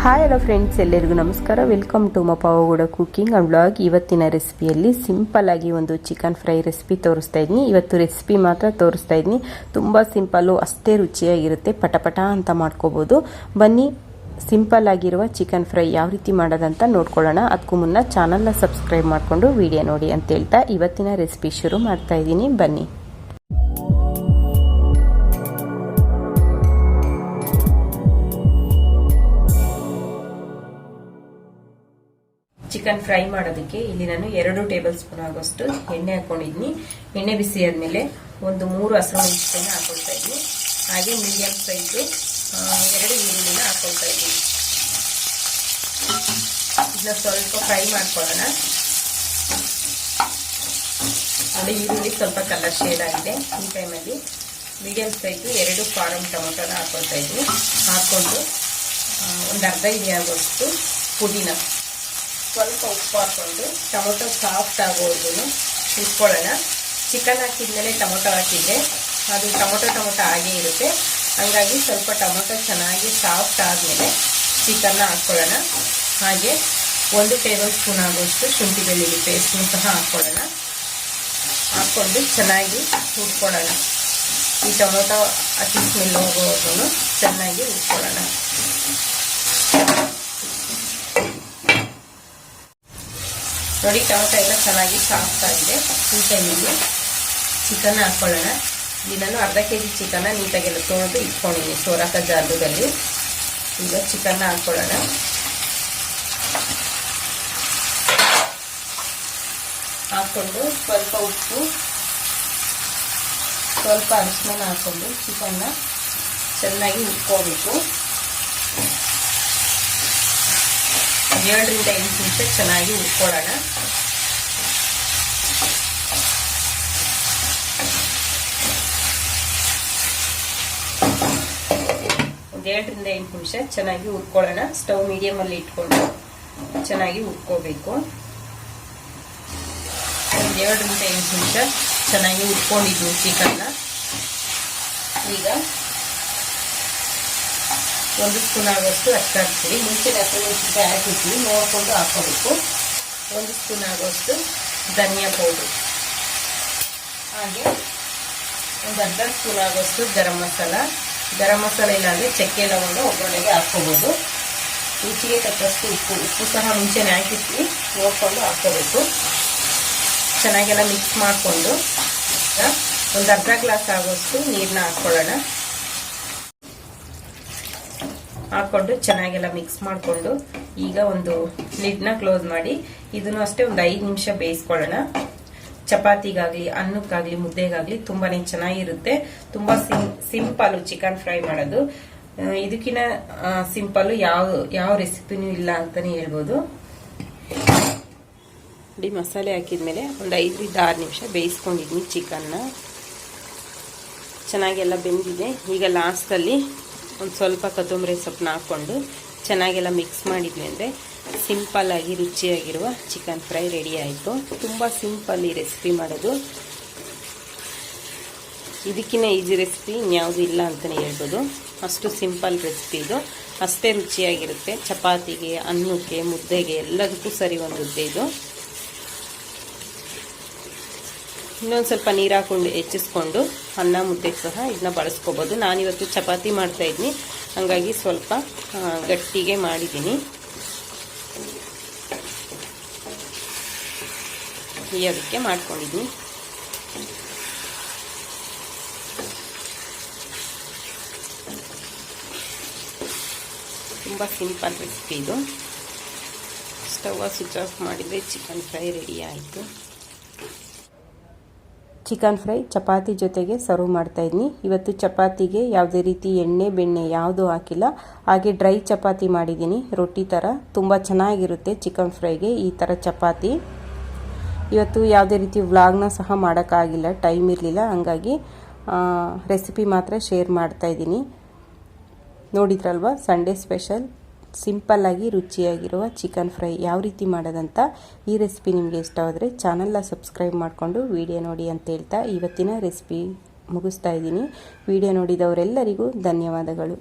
Hi hello friends, ಎಲ್ಲರಿಗೂ ನಮಸ್ಕಾರ. Welcome to my Pavagada cooking and vlog. ಇವತ್ತಿನ ರೆಸಿಪಿಯಲ್ಲಿ ಸಿಂಪಲ್ ಆಗಿ ಒಂದು ಚಿಕನ್ ಫ್ರೈ ರೆಸಿಪಿ ತೋರಿಸ್ತಾ ಇದ್ದೀನಿ. ಇವತ್ತು ರೆಸಿಪಿ ಮಾತ್ರ ತೋರಿಸ್ತಾ ಇದ್ದೀನಿ. ತುಂಬ ಸಿಂಪಲ್ಲು, ಅಷ್ಟೇ ರುಚಿಯಾಗಿರುತ್ತೆ. ಪಟಪಟ ಅಂತ ಮಾಡ್ಕೋಬೋದು. ಬನ್ನಿ, ಸಿಂಪಲ್ ಆಗಿರುವ ಚಿಕನ್ ಫ್ರೈ ಯಾವ ರೀತಿ ಮಾಡೋದಂತ ನೋಡ್ಕೊಳ್ಳೋಣ. ಅದಕ್ಕೂ ಮುನ್ನ ಚಾನಲ್ನ ಸಬ್ಸ್ಕ್ರೈಬ್ ಮಾಡಿಕೊಂಡು ವಿಡಿಯೋ ನೋಡಿ ಅಂತ ಹೇಳ್ತಾ ಇವತ್ತಿನ ರೆಸಿಪಿ ಶುರು ಮಾಡ್ತಾ ಇದ್ದೀನಿ. ಬನ್ನಿ. ಚಿಕನ್ ಫ್ರೈ ಮಾಡೋದಕ್ಕೆ ಇಲ್ಲಿ ನಾನು 2 ಟೇಬಲ್ ಸ್ಪೂನ್ ಆಗೋಷ್ಟು ಎಣ್ಣೆ ಹಾಕೊಂಡಿದ್ದೀನಿ. ಎಣ್ಣೆ ಬಿಸಿ ಆದ್ಮೇಲೆ ಒಂದು 3 ಹಸಿರು ಮೆಣಸಿನಕಾಯಿನ ಹಾಕೊಳ್ತಾ ಇದ್ದೀನಿ. ಹಾಗೆ ಮೀಡಿಯಂ ಸೈಜು 2 ಈರುಳ್ಳಿನ ಹಾಕೊಳ್ತಾ ಇದ್ದೀನಿ. ಇದನ್ನ ಸ್ವಲ್ಪ ಫ್ರೈ ಮಾಡ್ಕೊಳ್ಳೋಣ. ನೋಡಿ, ಈರುಳ್ಳಿ ಸ್ವಲ್ಪ ಕಲರ್ ಶೇಡ್ ಆಗಿದೆ. ಈ ಟೈಮಲ್ಲಿ ಮೀಡಿಯಂ ಸೈಜು 2 ಫಾರಂ ಟೊಮೊಟೊನ ಹಾಕೊಳ್ತಾ ಇದ್ದೀನಿ. ಹಾಕೊಂಡು ಒಂದು ಅರ್ಧ ಇಡಿ ಆಗೋಷ್ಟು ಪುದೀನ, ಸ್ವಲ್ಪ ಉಪ್ಪು ಹಾಕೊಂಡು ಟೊಮೊಟೊ ಸಾಫ್ಟ್ ಆಗೋದು ಇಟ್ಕೊಳ್ಳೋಣ. ಚಿಕನ್ ಹಾಕಿದ್ಮೇಲೆ ಟೊಮೊಟೊ ಹಾಕಿದ್ರೆ ಅದು ಟೊಮೊಟೊ ಹಾಗೇ ಇರುತ್ತೆ. ಹಾಗಾಗಿ ಸ್ವಲ್ಪ ಟೊಮೊಟೊ ಚೆನ್ನಾಗಿ ಸಾಫ್ಟ್ ಆದಮೇಲೆ ಚಿಕನ್ನ ಹಾಕ್ಕೊಳ್ಳೋಣ. ಹಾಗೆ 1 ಟೇಬಲ್ ಸ್ಪೂನ್ ಆಗೋಷ್ಟು ಶುಂಠಿ ಬೆಳ್ಳುಳ್ಳಿ ಪೇಸ್ಟ್ನು ಸಹ ಹಾಕ್ಕೊಳ್ಳೋಣ. ಹಾಕ್ಕೊಂಡು ಚೆನ್ನಾಗಿ ಹುರ್ಕೊಳ್ಳೋಣ. ಈ ಟೊಮೊಟೊ ಹಸಿ ಸ್ಮೆಲ್ ಹೋಗೋದನ್ನು ಚೆನ್ನಾಗಿ ಹುರ್ಕೊಳ್ಳೋಣ. ನೋಡಿ, ಟೊಮೊಟೊ ಎಲ್ಲ ಚೆನ್ನಾಗಿ ಸಾಫ್ಟ್ ಆಗಿದೆ. ಈ ಟೈಮಲ್ಲಿ ಚಿಕನ್ ಹಾಕ್ಕೊಳ್ಳೋಣ. ಇಲ್ಲಿ ನಾನು ಅರ್ಧ kg ಚಿಕನ್ನ ನೀಟಾಗೆಲ್ಲ ತೊಳೆದು ಇಟ್ಕೊಂಡಿದ್ದೀನಿ ಸೋರಾಕ ಜಾಗದಲ್ಲಿ. ಈಗ ಚಿಕನ್ನ ಹಾಕ್ಕೊಳ್ಳೋಣ. ಹಾಕ್ಕೊಂಡು ಸ್ವಲ್ಪ ಉಪ್ಪು, ಸ್ವಲ್ಪ ಅರಿಶಿನ ಹಾಕ್ಕೊಂಡು ಚಿಕನ್ನ ಚೆನ್ನಾಗಿ ಉಟ್ಕೋಬೇಕು. 7 ರಿಂದ 8 ನಿಮಿಷ ಚೆನ್ನಾಗಿ ಉಟ್ಕೊಳ್ಳೋಣ. ಒಂದು 7 ರಿಂದ 8 ನಿಮಿಷ ಚೆನ್ನಾಗಿ ಉಟ್ಕೊಳ್ಳೋಣ. ಸ್ಟವ್ ಮೀಡಿಯಂ ಅಲ್ಲಿ ಇಟ್ಕೊಂಡು ಚೆನ್ನಾಗಿ ಉಟ್ಕೋಬೇಕು. ಒಂದು 7 ರಿಂದ 8 ನಿಮಿಷ ಚೆನ್ನಾಗಿ ಉಟ್ಕೊಂಡಿದ್ವು ಚಿಕನ್ನ. ಈಗ 1 ಸ್ಪೂನ್ ಆಗೋಷ್ಟು ಅಕ್ಕಿ ಹಾಕ್ತೀವಿ. ಮುಂಚೆ ಹಸಿಮೆಣಸಿನಕಾಯಿ ಹಾಕಿರ್ತೀವಿ, ನೋಡಿಕೊಂಡು ಹಾಕೋಬೇಕು. 1 ಸ್ಪೂನ್ ಆಗೋಷ್ಟು ಧನಿಯಾ ಪೌಡರ್, ಹಾಗೆ ಒಂದು ಅರ್ಧ ಸ್ಪೂನ್ ಆಗೋಷ್ಟು ಗರಂ ಮಸಾಲ ಇಲ್ಲಾಂದರೆ ಚಕ್ಕೆ ಲವಂಗ ಒಗ್ಗರಣೆಗೆ ಹಾಕ್ಕೋಬೋದು. ರುಚಿಗೆ ತಕ್ಕಷ್ಟು ಉಪ್ಪು ಸಹ ಮುಂಚೆನೇ ಹಾಕಿರ್ತೀವಿ, ನೋಡಿಕೊಂಡು ಹಾಕ್ಕೋಬೇಕು. ಚೆನ್ನಾಗೆಲ್ಲ ಮಿಕ್ಸ್ ಮಾಡಿಕೊಂಡು ಒಂದು ಅರ್ಧ ಗ್ಲಾಸ್ ಆಗೋಷ್ಟು ನೀರನ್ನ ಹಾಕ್ಕೊಳ್ಳೋಣ. ಹಾಕೊಂಡು ಚೆನ್ನಾಗೆಲ್ಲ ಮಿಕ್ಸ್ ಮಾಡಿಕೊಂಡು ಈಗ ಒಂದು ಲಿಡ್ನ ಕ್ಲೋಸ್ ಮಾಡಿ ಇದನ್ನು ಅಷ್ಟೇ ಒಂದು 5 ನಿಮಿಷ ಬೇಯಿಸ್ಕೊಳ್ಳೋಣ. ಚಪಾತಿಗಾಗ್ಲಿ, ಅನ್ನಕ್ಕಾಗ್ಲಿ, ಮುದ್ದೆಗಾಗ್ಲಿ ತುಂಬಾನೇ ಚೆನ್ನಾಗಿರುತ್ತೆ. ತುಂಬಾ ಸಿಂಪಲ್ ಚಿಕನ್ ಫ್ರೈ ಮಾಡೋದು. ಇದಕ್ಕಿಂತ ಸಿಂಪಲ್ ಯಾವ ರೆಸಿಪಿನೂ ಇಲ್ಲ ಅಂತಾನೆ ಹೇಳ್ಬೋದು. ನೋಡಿ, ಮಸಾಲೆ ಹಾಕಿದ್ಮೇಲೆ ಒಂದು 5 ರಿಂದ 6 ನಿಮಿಷ ಬೇಯಿಸ್ಕೊಂಡಿದ್ವಿ ಚಿಕನ್ನ. ಚೆನ್ನಾಗೆಲ್ಲ ಬೆಂದಿದೆ. ಈಗ ಲಾಸ್ಟಲ್ಲಿ ಒಂದು ಸ್ವಲ್ಪ ಕೊತ್ತಂಬರಿ ಸೊಪ್ಪನ್ನ ಹಾಕ್ಕೊಂಡು ಚೆನ್ನಾಗೆಲ್ಲ ಮಿಕ್ಸ್ ಮಾಡಿದ್ವಿ ಅಂದರೆ ಸಿಂಪಲ್ ಆಗಿ ರುಚಿಯಾಗಿರುವ ಚಿಕನ್ ಫ್ರೈ ರೆಡಿ ಆಯಿತು. ತುಂಬ ಸಿಂಪಲ್ ಈ ರೆಸಿಪಿ ಮಾಡೋದು. ಇದಕ್ಕಿಂತ ಈಸಿ ರೆಸಿಪಿ ಇನ್ಯಾವುದು ಇಲ್ಲ ಅಂತಲೇ ಹೇಳ್ಬೋದು. ಅಷ್ಟು ಸಿಂಪಲ್ ರೆಸಿಪಿ ಇದು. ಅಷ್ಟೇ ರುಚಿಯಾಗಿರುತ್ತೆ. ಚಪಾತಿಗೆ, ಅನ್ನಕ್ಕೆ, ಮುದ್ದೆಗೆ ಎಲ್ಲದಕ್ಕೂ ಸರಿ ಹೊಂದುತ್ತೆ ಇದು. ಇನ್ನೊಂದು ಸ್ವಲ್ಪ ನೀರು ಹಾಕೊಂಡು ಹೆಚ್ಚಿಸ್ಕೊಂಡು ಅನ್ನ ಮುದ್ದೆಗೆ ಸಹ ಇದನ್ನ ಬಳಸ್ಕೋಬೋದು. ನಾನಿವತ್ತು ಚಪಾತಿ ಮಾಡ್ತಾ ಇದ್ದೀನಿ, ಹಾಗಾಗಿ ಸ್ವಲ್ಪ ಗಟ್ಟಿಗೆ ಮಾಡಿದ್ದೀನಿ. ಅದಕ್ಕೆ ಮಾಡ್ಕೊಂಡಿದ್ದೀನಿ. ತುಂಬ ಸಿಂಪಲ್ ರೆಸಿಪಿ ಇದು. ಸ್ಟವ್ ಸ್ವಿಚ್ ಆಫ್ ಮಾಡಿದರೆ ಚಿಕನ್ ಫ್ರೈ ರೆಡಿ ಆಯಿತು. ಚಿಕನ್ ಫ್ರೈ ಚಪಾತಿ ಜೊತೆಗೆ ಸರ್ವ್ ಮಾಡ್ತಾ ಇದ್ದೀನಿ. ಇವತ್ತು ಚಪಾತಿಗೆ ಯಾವುದೇ ರೀತಿ ಎಣ್ಣೆ ಬೆಣ್ಣೆ ಯಾವುದೂ ಹಾಕಿಲ್ಲ. ಹಾಗೆ ಡ್ರೈ ಚಪಾತಿ ಮಾಡಿದ್ದೀನಿ, ರೊಟ್ಟಿ ಥರ. ತುಂಬ ಚೆನ್ನಾಗಿರುತ್ತೆ ಚಿಕನ್ ಫ್ರೈಗೆ ಈ ಥರ ಚಪಾತಿ. ಇವತ್ತು ಯಾವುದೇ ರೀತಿ ವ್ಲಾಗ್ನ ಸಹ ಮಾಡೋಕ್ಕಾಗಿಲ್ಲ, ಟೈಮ್ ಇರಲಿಲ್ಲ. ಹಾಗಾಗಿ ರೆಸಿಪಿ ಮಾತ್ರ ಶೇರ್ ಮಾಡ್ತಾ ಇದ್ದೀನಿ. ನೋಡಿದ್ರಲ್ವ, ಸಂಡೇ ಸ್ಪೆಷಲ್ ಸಿಂಪಲ್ಲಾಗಿ ರುಚಿಯಾಗಿರುವ ಚಿಕನ್ ಫ್ರೈ ಯಾವ ರೀತಿ ಮಾಡೋದಂತ. ಈ ರೆಸಿಪಿ ನಿಮಗೆ ಇಷ್ಟವಾದರೆ ಚಾನಲ್ನ ಸಬ್ಸ್ಕ್ರೈಬ್ ಮಾಡಿಕೊಂಡು ವಿಡಿಯೋ ನೋಡಿ ಅಂತ ಹೇಳ್ತಾ ಇವತ್ತಿನ ರೆಸಿಪಿ ಮುಗಿಸ್ತಾ ಇದ್ದೀನಿ. ವಿಡಿಯೋ ನೋಡಿದವರೆಲ್ಲರಿಗೂ ಧನ್ಯವಾದಗಳು.